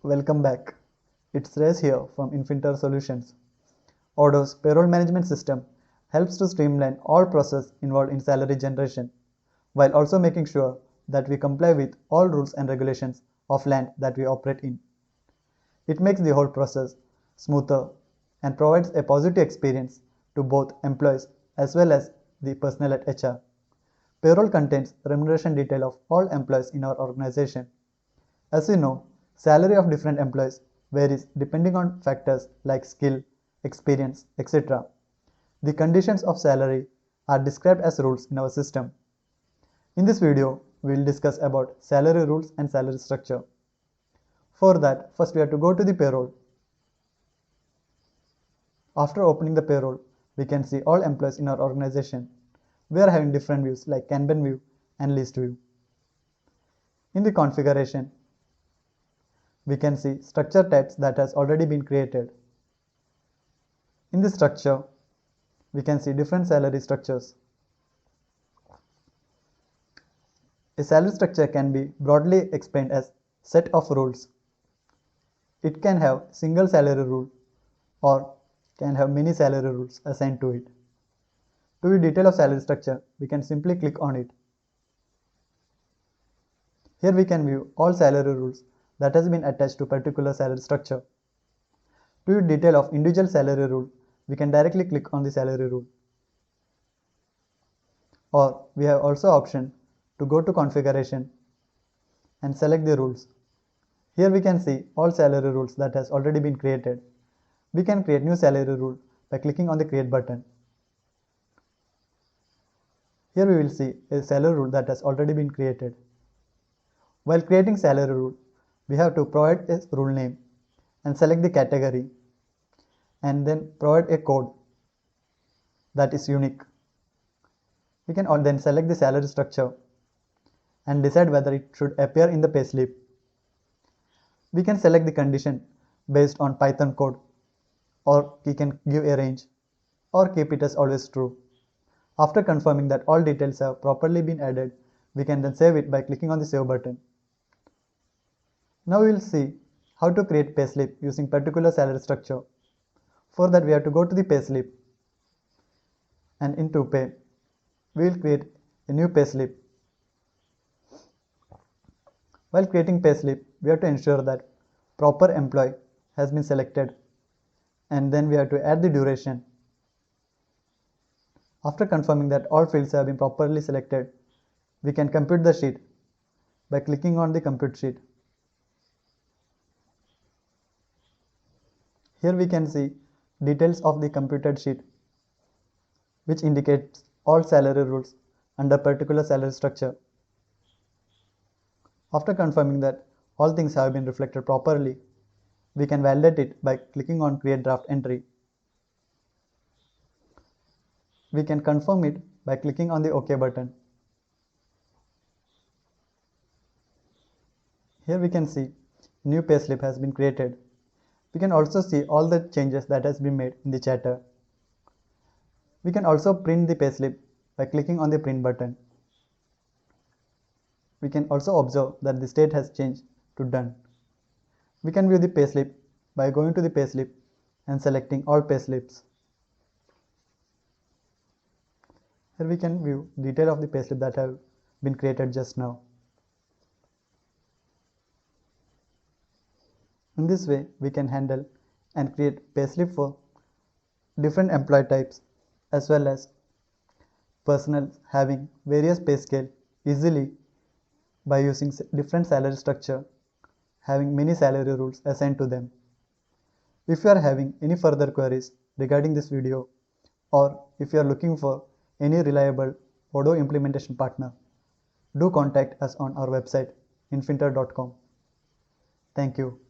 Welcome back. It's Rez here from Infinter Solutions. Odoo's payroll management system helps to streamline all process involved in salary generation, while also making sure that we comply with all rules and regulations of land that we operate in. It makes the whole process smoother and provides a positive experience to both employees as well as the personnel at HR. Payroll contains remuneration detail of all employees in our organization. As you know, salary of different employees varies depending on factors like skill, experience, etc. The conditions of salary are described as rules in our system. In this video, we will discuss about salary rules and salary structure. For that, first we have to go to the payroll. After opening the payroll, we can see all employees in our organization. We are having different views like Kanban view and list view. In the configuration, we can see structure types that has already been created. In the structure, we can see different salary structures. A salary structure can be broadly explained as set of rules. It can have single salary rule or can have many salary rules assigned to it. To view detail of salary structure, we can simply click on it. Here we can view all salary rules that has been attached to particular salary structure. To view detail of individual salary rule, we can directly click on the salary rule. Or we have also option to go to configuration and select the rules. Here we can see all salary rules that has already been created. We can create new salary rule by clicking on the create button. Here we will see a salary rule that has already been created. While creating salary rule, we have to provide a rule name and select the category and then provide a code that is unique. We can then select the salary structure and decide whether it should appear in the payslip. We can select the condition based on Python code, or we can give a range or keep it as always true. After confirming that all details have properly been added, we can then save it by clicking on the save button. Now we will see how to create payslip using particular salary structure. For that, we have to go to the payslip and into pay. We will create a new payslip. While creating payslip, we have to ensure that proper employee has been selected, and then we have to add the duration. After confirming that all fields have been properly selected, we can compute the sheet by clicking on the compute sheet. Here we can see details of the computed sheet, which indicates all salary rules under particular salary structure. After confirming that all things have been reflected properly, we can validate it by clicking on create draft entry. We can confirm it by clicking on the OK button. Here we can see new payslip has been created. We can also see all the changes that has been made in the chatter. We can also print the payslip by clicking on the print button. We can also observe that the state has changed to done. We can view the payslip by going to the payslip and selecting all payslips. Here we can view detail of the payslip that have been created just now. In this way, we can handle and create payslip for different employee types as well as personnel having various pay scale easily by using different salary structure, having many salary rules assigned to them. If you are having any further queries regarding this video, or if you are looking for any reliable Odoo implementation partner, do contact us on our website infinter.com. Thank you.